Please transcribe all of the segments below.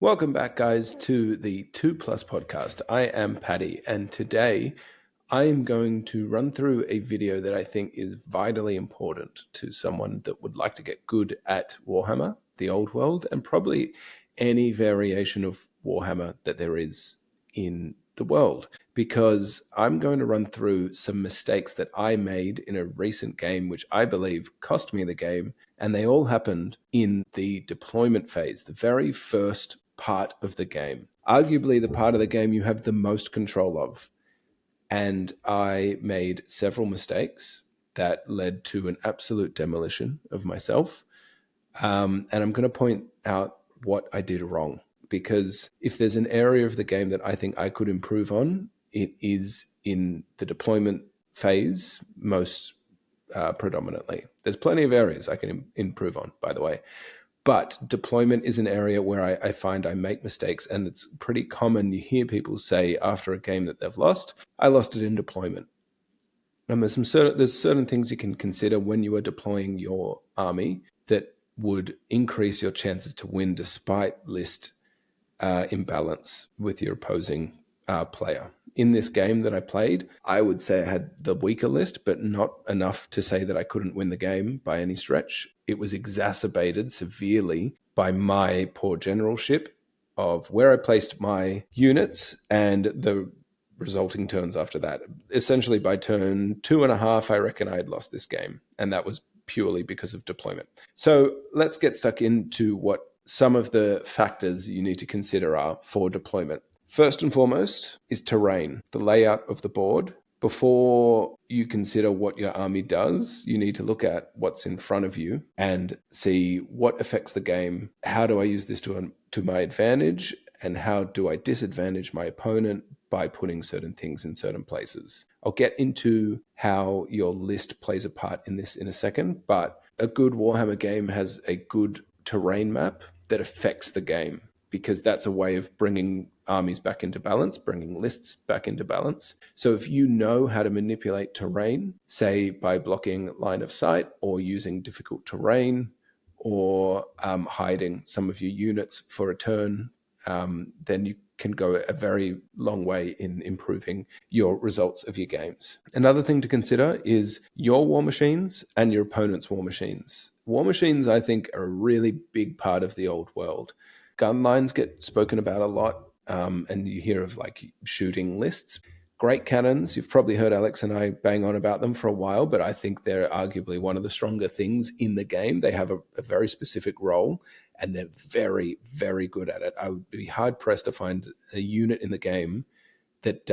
Welcome back, guys, to the 2 Plus podcast. I am Paddy, and today I am going to run through a video that I think is vitally important to someone that would like to get good at Warhammer, the old world, and probably any variation of Warhammer that there is in the world, because I'm going to run through some mistakes that I made in a recent game, which I believe cost me the game, and they all happened in the deployment phase, the very first part of the game, arguably the part of the game you have the most control of. And I made several mistakes that led to an absolute demolition of myself. And I'm going to point out what I did wrong, because if there's an area of the game that I think I could improve on, it is in the deployment phase most predominantly. There's plenty of areas I can improve on, by the way. But deployment is an area where I find I make mistakes, and it's pretty common. You hear people say after a game that they've lost, I lost it in deployment. And there's certain things you can consider when you are deploying your army that would increase your chances to win despite list imbalance with your opposing player. In this game that I played, I would say I had the weaker list, but not enough to say that I couldn't win the game by any stretch. It was exacerbated severely by my poor generalship of where I placed my units and the resulting turns after that. Essentially, by turn 2.5, I reckon I had lost this game, and that was purely because of deployment. So let's get stuck into what some of the factors you need to consider are for deployment. First and foremost is terrain, the layout of the board. Before you consider what your army does, you need to look at what's in front of you and see what affects the game. How do I use this to my advantage, and how do I disadvantage my opponent by putting certain things in certain places? I'll get into how your list plays a part in this in a second, but a good Warhammer game has a good terrain map that affects the game, because that's a way of bringing armies back into balance, bringing lists back into balance. So if you know how to manipulate terrain, say by blocking line of sight or using difficult terrain, or hiding some of your units for a turn, then you can go a very long way in improving your results of your games. Another thing to consider is your war machines and your opponent's war machines. War machines, I think, are a really big part of the old world. Gun lines get spoken about a lot, and you hear of like shooting lists. Great cannons, you've probably heard Alex and I bang on about them for a while, but I think they're arguably one of the stronger things in the game. They have a very specific role, and they're very, very good at it. I would be hard-pressed to find a unit in the game that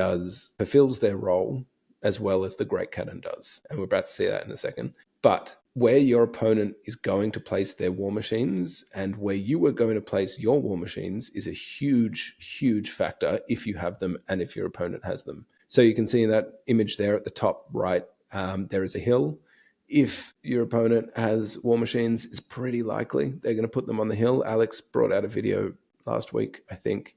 fulfills their role as well as the Great Cannon does. And we're about to see that in a second. But where your opponent is going to place their war machines and where you are going to place your war machines is a huge, huge factor if you have them and if your opponent has them. So you can see in that image there at the top right, there is a hill. If your opponent has war machines, it's pretty likely they're going to put them on the hill. Alex brought out a video last week, I think,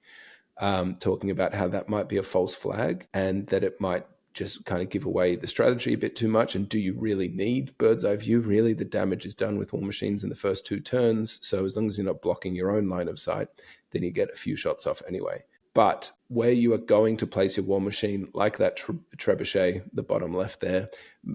talking about how that might be a false flag and that it might just kind of give away the strategy a bit too much. And do you really need bird's eye view? Really, the damage is done with war machines in the first 2 turns. So as long as you're not blocking your own line of sight, then you get a few shots off anyway. But where you are going to place your war machine, like that trebuchet, the bottom left there,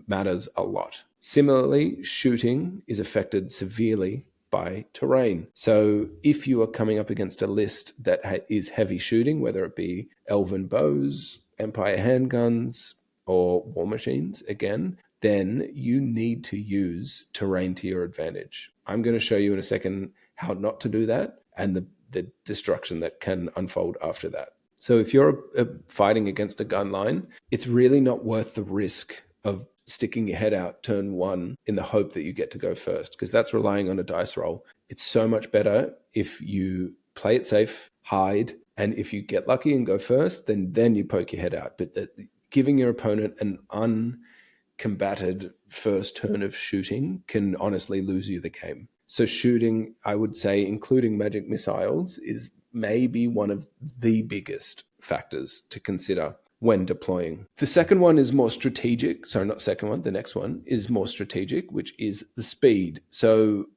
matters a lot. Similarly, shooting is affected severely by terrain. So if you are coming up against a list that is heavy shooting, whether it be elven bows, Empire handguns, or war machines, again, then you need to use terrain to your advantage. I'm going to show you in a second how not to do that and the destruction that can unfold after that. So if you're fighting against a gun line, it's really not worth the risk of sticking your head out turn 1 in the hope that you get to go first, because that's relying on a dice roll. It's so much better if you play it safe, hide, and if you get lucky and go first, then you poke your head out. But giving your opponent an uncombated first turn of shooting can honestly lose you the game. So shooting, I would say, including magic missiles, is maybe one of the biggest factors to consider when deploying. The second one is more strategic. Sorry, not second one. The next one is more strategic, which is the speed. So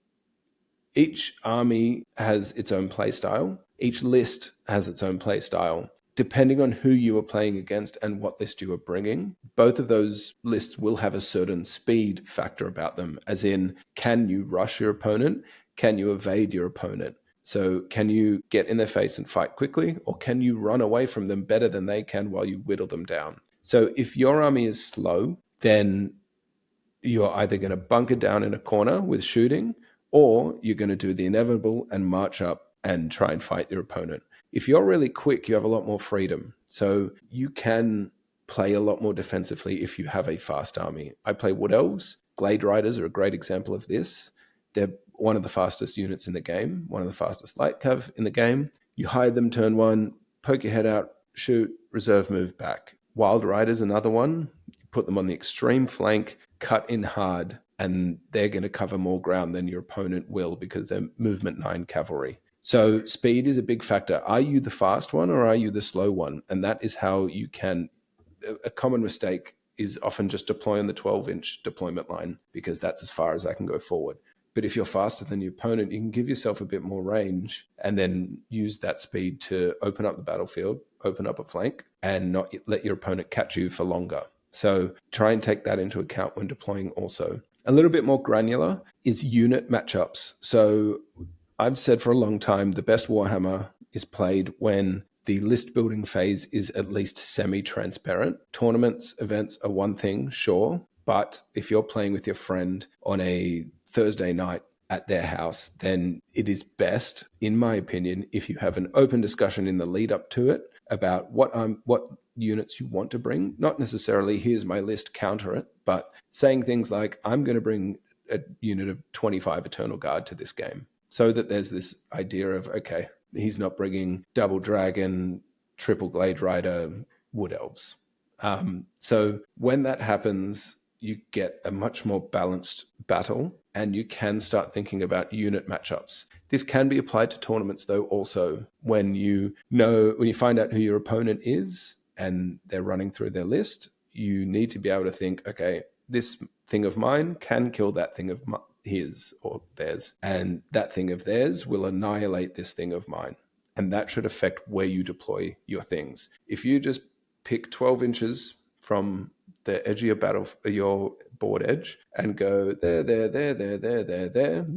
Each army has its own play style. Each list has its own play style. Depending on who you are playing against and what list you are bringing, both of those lists will have a certain speed factor about them, as in, can you rush your opponent? Can you evade your opponent? So can you get in their face and fight quickly, or can you run away from them better than they can while you whittle them down? So if your army is slow, then you're either going to bunker down in a corner with shooting, or you're going to do the inevitable and march up and try and fight your opponent. If you're really quick, you have a lot more freedom. So you can play a lot more defensively if you have a fast army. I play Wood Elves. Glade Riders are a great example of this. They're one of the fastest units in the game, one of the fastest light cav in the game. You hide them turn one, poke your head out, shoot, reserve move back. Wild Riders, another one. You put them on the extreme flank, cut in hard, and they're going to cover more ground than your opponent will because they're movement 9 cavalry. So speed is a big factor. Are you the fast one or are you the slow one? And that is how you can... A common mistake is often just deploy on the 12-inch deployment line because that's as far as I can go forward. But if you're faster than your opponent, you can give yourself a bit more range and then use that speed to open up the battlefield, open up a flank, and not let your opponent catch you for longer. So try and take that into account when deploying also. A little bit more granular is unit matchups. So I've said for a long time, the best Warhammer is played when the list building phase is at least semi-transparent. Tournaments, events are one thing, sure. But if you're playing with your friend on a Thursday night at their house, then it is best, in my opinion, if you have an open discussion in the lead up to it about what units you want to bring. Not necessarily, here's my list, counter it, but saying things like, I'm going to bring a unit of 25 Eternal Guard to this game. So that there's this idea of, okay, he's not bringing double dragon, triple glade rider, wood elves. So when that happens, you get a much more balanced battle and you can start thinking about unit matchups. This can be applied to tournaments though also when you find out who your opponent is and they're running through their list, you need to be able to think, okay, this thing of mine can kill that thing of his or theirs, and that thing of theirs will annihilate this thing of mine. And that should affect where you deploy your things. If you just pick 12 inches from the edge of your board edge and go there,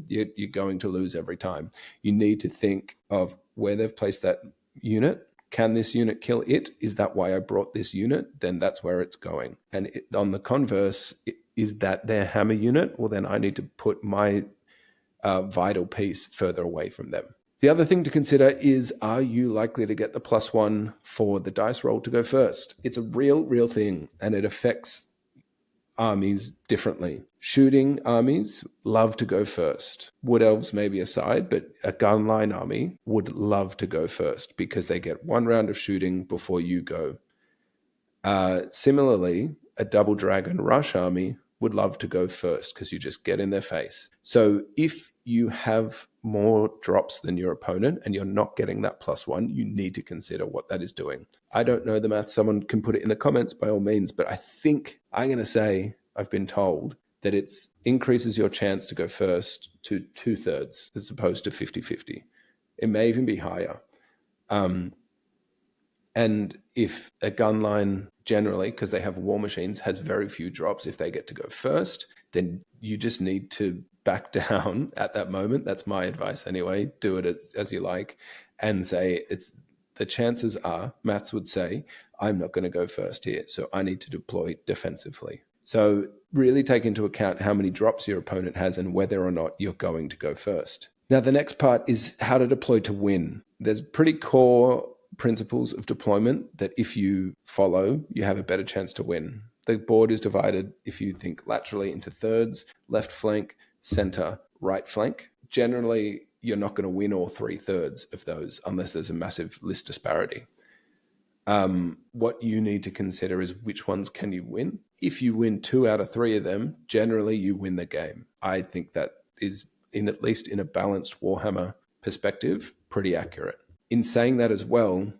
you're going to lose every time. You need to think of where they've placed that unit. Can this unit kill it? Is that why I brought this unit? Then that's where it's going. And on the converse, is that their hammer unit? Well, then I need to put my vital piece further away from them. The other thing to consider is, are you likely to get the +1 for the dice roll to go first? It's a real thing, and it affects armies differently. Shooting armies love to go first. Wood elves maybe aside, but a gunline army would love to go first because they get one round of shooting before you go. Similarly, a double dragon rush army would love to go first because you just get in their face. So if you have more drops than your opponent and you're not getting that +1, you need to consider what that is doing. I don't know the math. Someone can put it in the comments by all means, but I think I'm going to say, I've been told that it increases your chance to go first to 2/3 as opposed to 50-50. It may even be higher. And if a gunline generally, because they have war machines, has very few drops, if they get to go first, then you just need to back down at that moment. That's my advice anyway. Do it as you like and say, the chances are, maths would say, I'm not going to go first here, so I need to deploy defensively. So really take into account how many drops your opponent has and whether or not you're going to go first. Now, the next part is how to deploy to win. There's pretty core principles of deployment that if you follow, you have a better chance to win. The board is divided, if you think laterally, into thirds: left flank, center, right flank. Generally, you're not going to win all 3/3 of those unless there's a massive list disparity. What you need to consider is which ones can you win. If you win 2 out of 3 of them, generally you win the game. I think that is, at least in a balanced Warhammer perspective, pretty accurate. In saying that as well,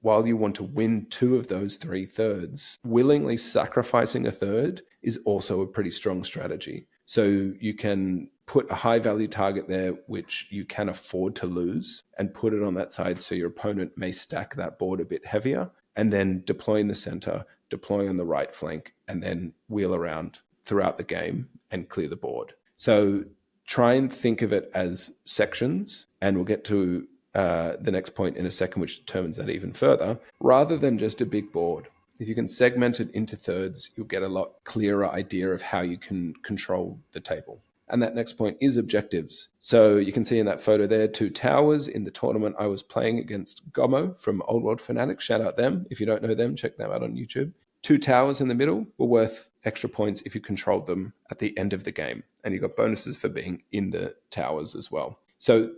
while you want to win 2 of those 3/3, willingly sacrificing a third is also a pretty strong strategy. So you can put a high value target there, which you can afford to lose, and put it on that side so your opponent may stack that board a bit heavier, and then deploy in the center, deploy on the right flank, and then wheel around throughout the game and clear the board. So try and think of it as sections, and we'll get to the next point in a second, which determines that even further, rather than just a big board. If you can segment it into thirds, you'll get a lot clearer idea of how you can control the table. And that next point is objectives. So you can see in that photo there, 2 towers in the tournament I was playing against Gomo from Old World Fanatics. Shout out them. If you don't know them, check them out on YouTube. 2 towers in the middle were worth extra points if you controlled them at the end of the game. And you got bonuses for being in the towers as well. So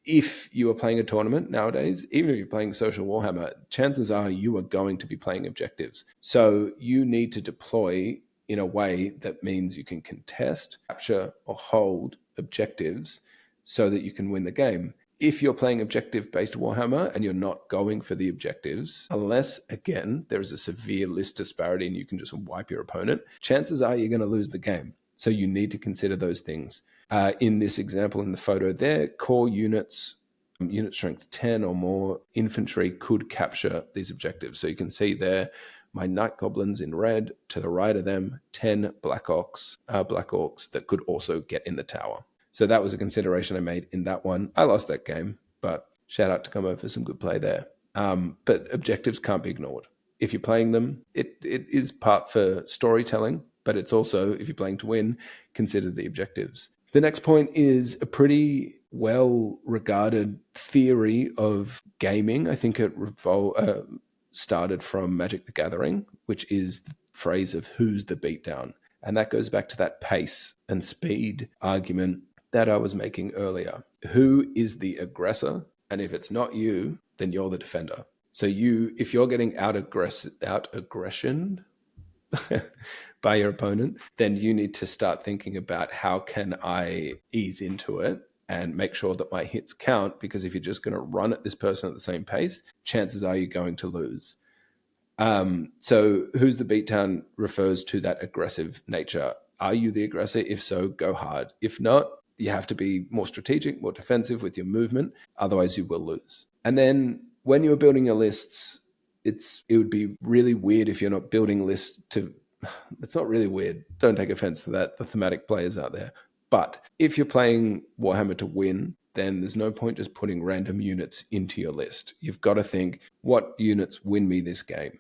if you are playing a tournament nowadays, even if you're playing Social Warhammer, chances are you are going to be playing objectives. So you need to deploy in a way that means you can contest, capture, or hold objectives so that you can win the game. If you're playing objective-based Warhammer and you're not going for the objectives, unless, again, there is a severe list disparity and you can just wipe your opponent, chances are you're going to lose the game. So you need to consider those things. In this example in the photo there, core units, unit strength 10 or more infantry could capture these objectives. So you can see there, my Night Goblins in red, to the right of them, 10 Black Orcs that could also get in the tower. So that was a consideration I made in that one. I lost that game, but shout out to Como for some good play there. But objectives can't be ignored. If you're playing them, it is part for storytelling, but it's also, if you're playing to win, consider the objectives. The next point is a pretty well-regarded theory of gaming. I think it started from Magic the Gathering, which is the phrase of who's the beatdown. And that goes back to that pace and speed argument that I was making earlier. Who is the aggressor? And if it's not you, then you're the defender. So if you're getting out aggression by your opponent, then you need to start thinking about how can I ease into it and make sure that my hits count, because if you're just going to run at this person at the same pace, chances are you're going to lose. So who's the beatdown refers to that aggressive nature. Are you the aggressor? If so, go hard. If not, you have to be more strategic, more defensive with your movement. Otherwise, you will lose. And then when you're building your lists, it would be really weird if you're not building lists to... It's not really weird. Don't take offense to that, the thematic players out there. But if you're playing Warhammer to win, then there's no point just putting random units into your list. You've got to think, what units win me this game?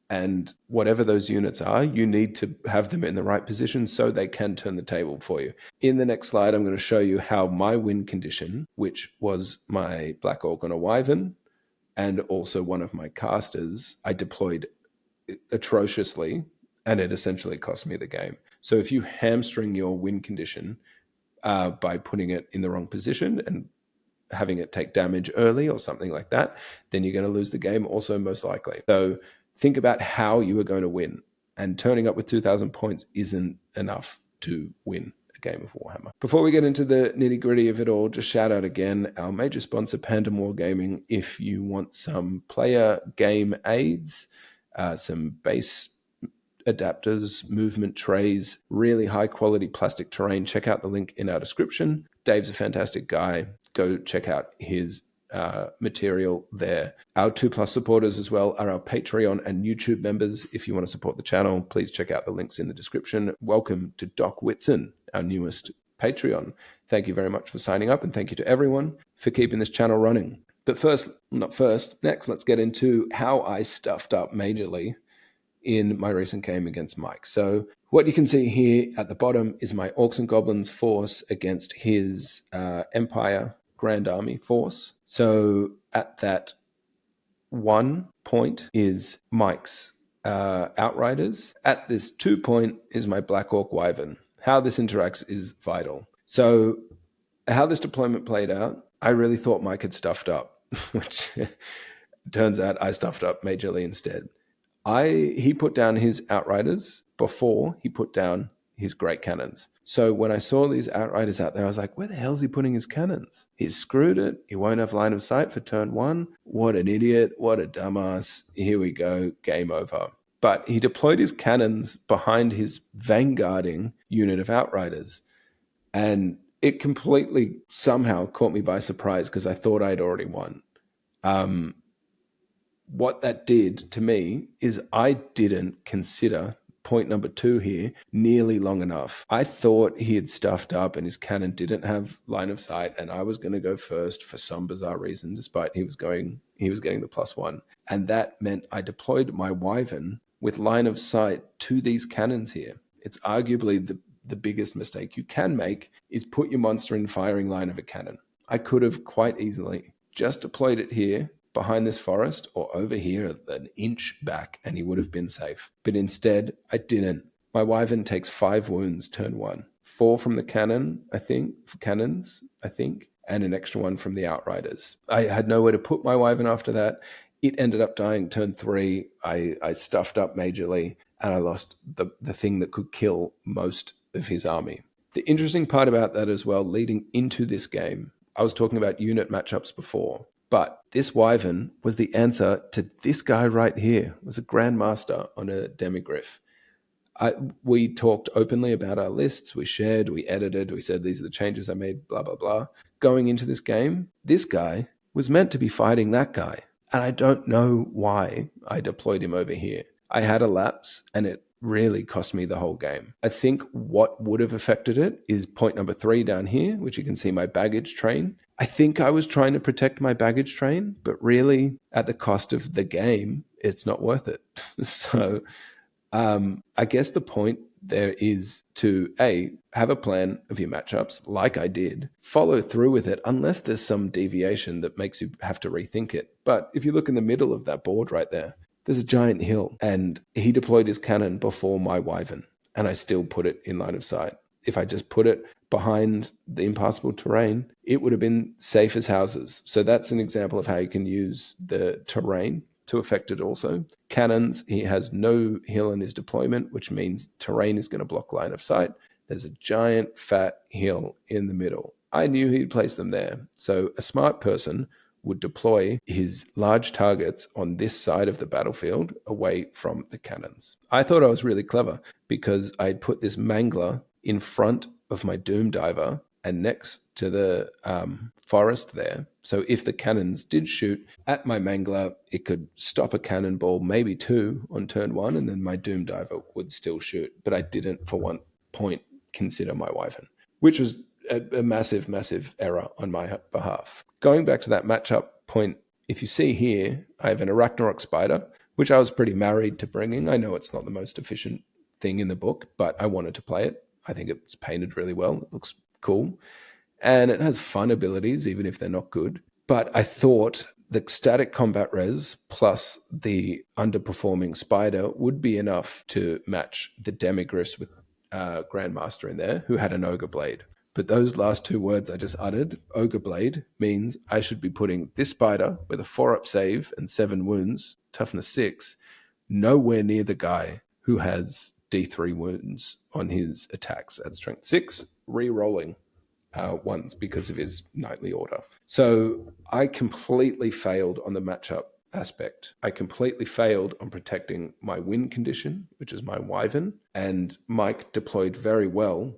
And whatever those units are, you need to have them in the right position so they can turn the table for you. In the next slide, I'm going to show you how my win condition, which was my Black Orc on a Wyvern, and also one of my casters, I deployed atrociously, and it essentially cost me the game. So if you hamstring your win condition by putting it in the wrong position and having it take damage early or something like that, then you're going to lose the game also most likely. So think about how you are going to win. And turning up with 2,000 points isn't enough to win a game of Warhammer. Before we get into the nitty-gritty of it all, just shout out again our major sponsor, Pandemwargaming. If you want some player game aids, some base adapters, movement trays, really high quality plastic terrain, check out the link in our description. Dave's a fantastic guy. Go check out his material there. Our 2+ supporters as well are our Patreon and YouTube members. If you want to support the channel, please check out the links in the description. Welcome to Doc Whitson, our newest Patreon. Thank you very much for signing up, and thank you to everyone for keeping this channel running. But next, let's get into how I stuffed up majorly in my recent game against Mike. So what you can see here at the bottom is my Orcs and Goblins force against his Empire Grand Army force. So at that 1 point is Mike's Outriders. At this 2 point is my Black Orc Wyvern. How this interacts is vital. So how this deployment played out, I really thought Mike had stuffed up, which turns out I stuffed up majorly instead. He put down his Outriders before he put down his Great Cannons. So when I saw these Outriders out there, I was like, where the hell is he putting his cannons? He's screwed it. He won't have line of sight for turn 1. What an idiot. What a dumbass. Here we go. Game over. but he deployed his cannons behind his vanguarding unit of outriders. And it completely somehow caught me by surprise because I thought I'd already won. What that did to me is I didn't consider point number 2 here nearly long enough. I thought he had stuffed up and his cannon didn't have line of sight, and I was going to go first for some bizarre reason, despite he was getting the +1. And that meant I deployed my Wyvern with line of sight to these cannons here. It's arguably the biggest mistake you can make is put your monster in firing line of a cannon. I could have quite easily just deployed it here behind this forest or over here an inch back and he would have been safe. But instead, I didn't. My Wyvern takes 5 wounds turn 1. 4 from the cannon, cannons, and an extra 1 from the outriders. I had nowhere to put my Wyvern after that. It ended up dying turn 3. I stuffed up majorly and I lost the thing that could kill most of his army. The interesting part about that as well, leading into this game, I was talking about unit matchups before, but this Wyvern was the answer to this guy right here. It was a Grandmaster on a Demigryph. We talked openly about our lists. We shared, we edited, we said these are the changes I made, blah, blah, blah. Going into this game, this guy was meant to be fighting that guy. And I don't know why I deployed him over here. I had a lapse and it really cost me the whole game. I think what would have affected it is point number 3 down here, which you can see my baggage train. I think I was trying to protect my baggage train, but really at the cost of the game, it's not worth it. So I guess the point there is to have a plan of your matchups like I did, follow through with it unless there's some deviation that makes you have to rethink it. But if you look in the middle of that board right there, there's a giant hill and he deployed his cannon before my Wyvern and I still put it in line of sight. If I just put it behind the impassable terrain, it would have been safe as houses. So that's an example of how you can use the terrain to affect it also. Cannons, he has no hill in his deployment, which means terrain is going to block line of sight. There's a giant fat hill in the middle. I knew he'd place them there. So a smart person would deploy his large targets on this side of the battlefield away from the cannons. I thought I was really clever because I'd put this Mangler in front of my Doom Diver and next to the forest there. So if the cannons did shoot at my Mangler, it could stop a cannonball, maybe 2 on turn 1, and then my Doom Diver would still shoot. But I didn't for one point consider my Wyvern, which was a massive, massive error on my behalf. Going back to that matchup point, if you see here, I have an Arachnarok Spider, which I was pretty married to bringing. I know it's not the most efficient thing in the book, but I wanted to play it. I think it's painted really well. It looks cool. And it has fun abilities, even if they're not good. But I thought the static combat res plus the underperforming Spider would be enough to match the Demigryphs with Grandmaster in there, who had an Ogre Blade. But those last 2 words I just uttered, Ogre Blade, means I should be putting this Spider with a 4-up save and 7 wounds, toughness 6, nowhere near the guy who has D3 wounds on his attacks at strength 6, re-rolling ones because of his knightly order. So I completely failed on the matchup aspect. I completely failed on protecting my win condition, which is my Wyvern, and Mike deployed very well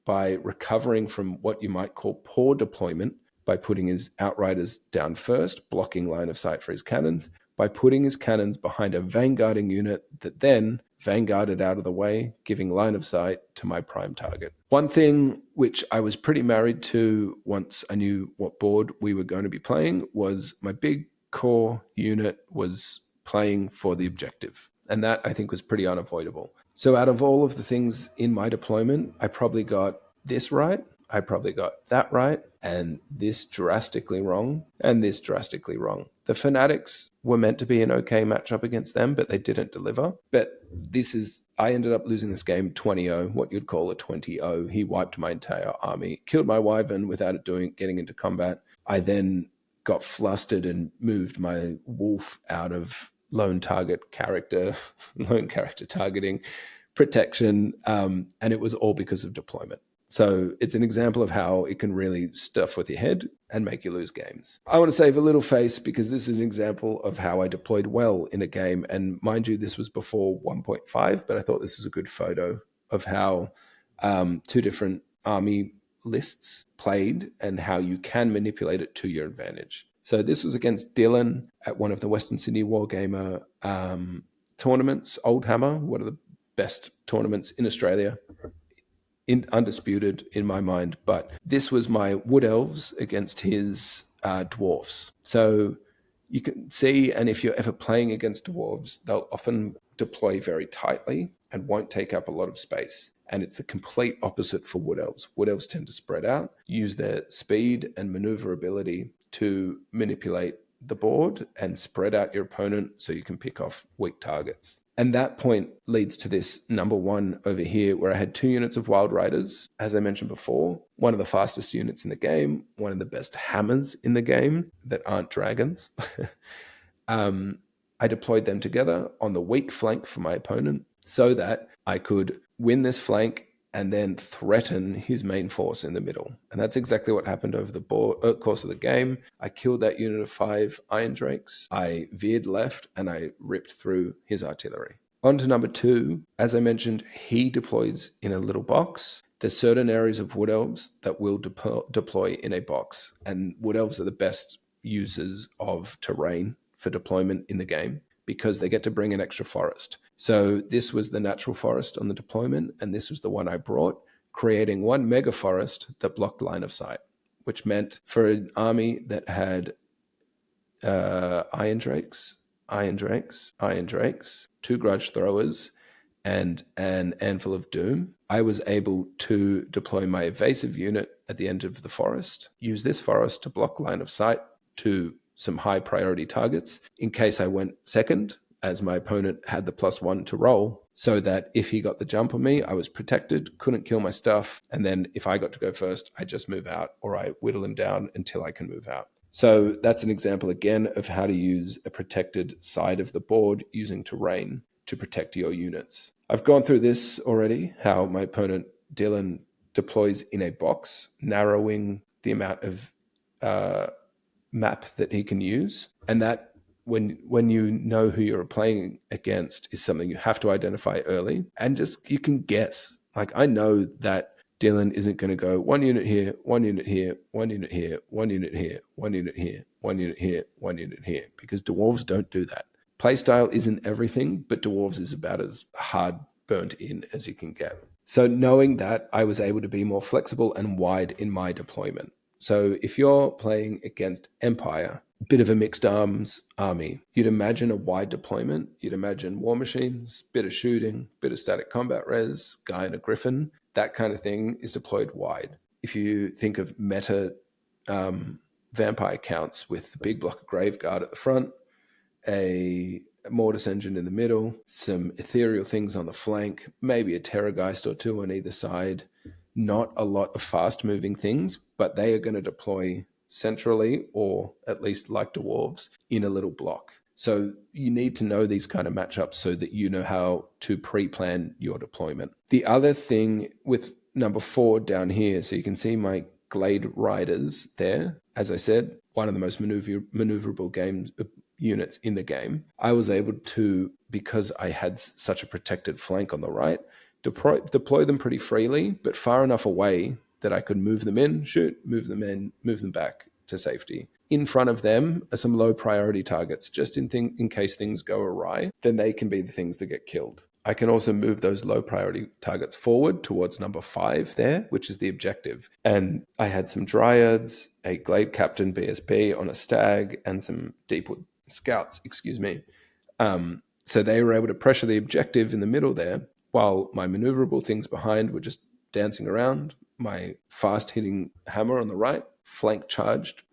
by recovering from what you might call poor deployment by putting his outriders down first, blocking line of sight for his cannons, by putting his cannons behind a vanguarding unit that then vanguarded out of the way, giving line of sight to my prime target. One thing which I was pretty married to once I knew what board we were going to be playing was my big core unit was playing for the objective. And that I think was pretty unavoidable. So out of all of the things in my deployment, I probably got this right, I probably got that right, and this drastically wrong, and this drastically wrong. The Fanatics were meant to be an okay matchup against them, but they didn't deliver. But I ended up losing this game 20-0, what you'd call a 20-0. He wiped my entire army, killed my Wyvern without it getting into combat. I then got flustered and moved my Wolf out of lone character targeting protection, and it was all because of deployment. So it's an example of how it can really stuff with your head and make you lose games. I want to save a little face because this is an example of how I deployed well in a game. And mind you, this was before 1.5, but I thought this was a good photo of how two different army lists played and how you can manipulate it to your advantage. So this was against Dylan at one of the Western Sydney Wargamer tournaments, Old Hammer, one of the best tournaments in Australia, undisputed in my mind. But this was my Wood Elves against his Dwarfs. So you can see, and if you're ever playing against Dwarves, they'll often deploy very tightly and won't take up a lot of space. And it's the complete opposite for Wood Elves. Wood Elves tend to spread out, use their speed and maneuverability to manipulate the board and spread out your opponent so you can pick off weak targets. And that point leads to this number one over here, where I had 2 units of Wild Riders, as I mentioned before, one of the fastest units in the game, one of the best hammers in the game that aren't dragons. I deployed them together on the weak flank for my opponent so that I could win this flank and then threaten his main force in the middle. And that's exactly what happened over the course of the game. I killed that unit of 5 Iron Drakes. I veered left and I ripped through his artillery. On to number 2. As I mentioned, he deploys in a little box. There's certain areas of Wood Elves that will deploy in a box. And Wood Elves are the best users of terrain for deployment in the game because they get to bring an extra forest. So this was the natural forest on the deployment, and this was the one I brought, creating one mega forest that blocked line of sight, which meant for an army that had Iron Drakes, 2 Grudge Throwers, and an Anvil of Doom, I was able to deploy my evasive unit at the end of the forest, use this forest to block line of sight to some high priority targets in case I went second, as my opponent had the +1 to roll, so that if he got the jump on me, I was protected, couldn't kill my stuff. And then if I got to go first, I just move out or I whittle him down until I can move out. So that's an example again of how to use a protected side of the board using terrain to protect your units. I've gone through this already, how my opponent Dylan deploys in a box, narrowing the amount of map that he can use. And that when you know who you're playing against is something you have to identify early, and just you can guess. Like, I know that Dylan isn't going to go 1 unit here, 1 unit here, 1 unit here, 1 unit here, 1 unit here, 1 unit here, 1 unit here, because Dwarves don't do that. Playstyle isn't everything, but Dwarves is about as hard burnt in as you can get. So knowing that, I was able to be more flexible and wide in my deployment. So if you're playing against Empire, bit of a mixed arms army, you'd imagine a wide deployment. You'd imagine war machines, bit of shooting, bit of static combat res, guy in a griffin. That kind of thing is deployed wide. If you think of meta vampire counts with the big block of Graveguard at the front, a Mortis engine in the middle, some ethereal things on the flank, maybe a Terrorgeist or 2 on either side, not a lot of fast-moving things, but they are going to deploy centrally, or at least like Dwarves, in a little block. So you need to know these kind of matchups so that you know how to pre-plan your deployment. The other thing with number 4 down here, so you can see my Glade Riders there. As I said, one of the most maneuverable units in the game. I was able to, because I had such a protected flank on the right, deploy them pretty freely, but far enough away that I could move them in, shoot, move them in, move them back to safety. In front of them are some low priority targets, just in case things go awry, then they can be the things that get killed. I can also move those low priority targets forward towards number 5 there, which is the objective. And I had some Dryads, a Glade Captain BSB on a Stag, and some Deepwood Scouts, so they were able to pressure the objective in the middle there, while my maneuverable things behind were just dancing around. My fast-hitting hammer on the right flank charged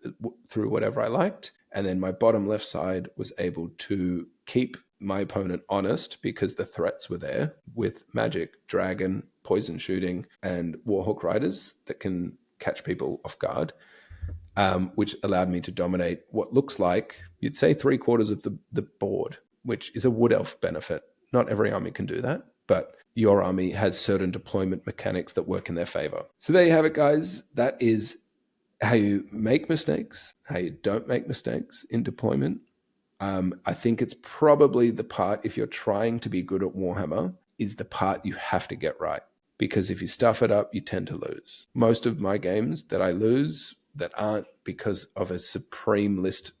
through whatever I liked. And then my bottom left side was able to keep my opponent honest because the threats were there with magic, dragon, poison shooting, and Warhawk Riders that can catch people off guard, which allowed me to dominate what looks like, you'd say, 3/4 of the board, which is a Wood Elf benefit. Not every army can do that, but your army has certain deployment mechanics that work in their favor. So there you have it, guys. That is how you make mistakes, how you don't make mistakes in deployment. I think it's probably the part, if you're trying to be good at Warhammer, is the part you have to get right. Because if you stuff it up, you tend to lose. Most of my games that I lose that aren't because of a supreme list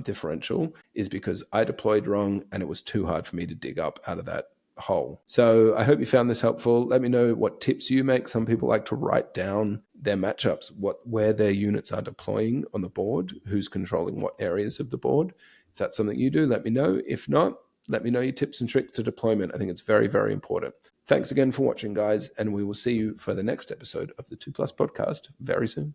differential is because I deployed wrong and it was too hard for me to dig up out of that hole. So I hope you found this helpful. Let me know what tips you make. Some people like to write down their matchups, where their units are deploying on the board, who's controlling what areas of the board. If that's something you do, let me know. If not, let me know your tips and tricks to deployment. I think it's very, very important. Thanks again for watching, guys, and we will see you for the next episode of the 2 Plus podcast very soon.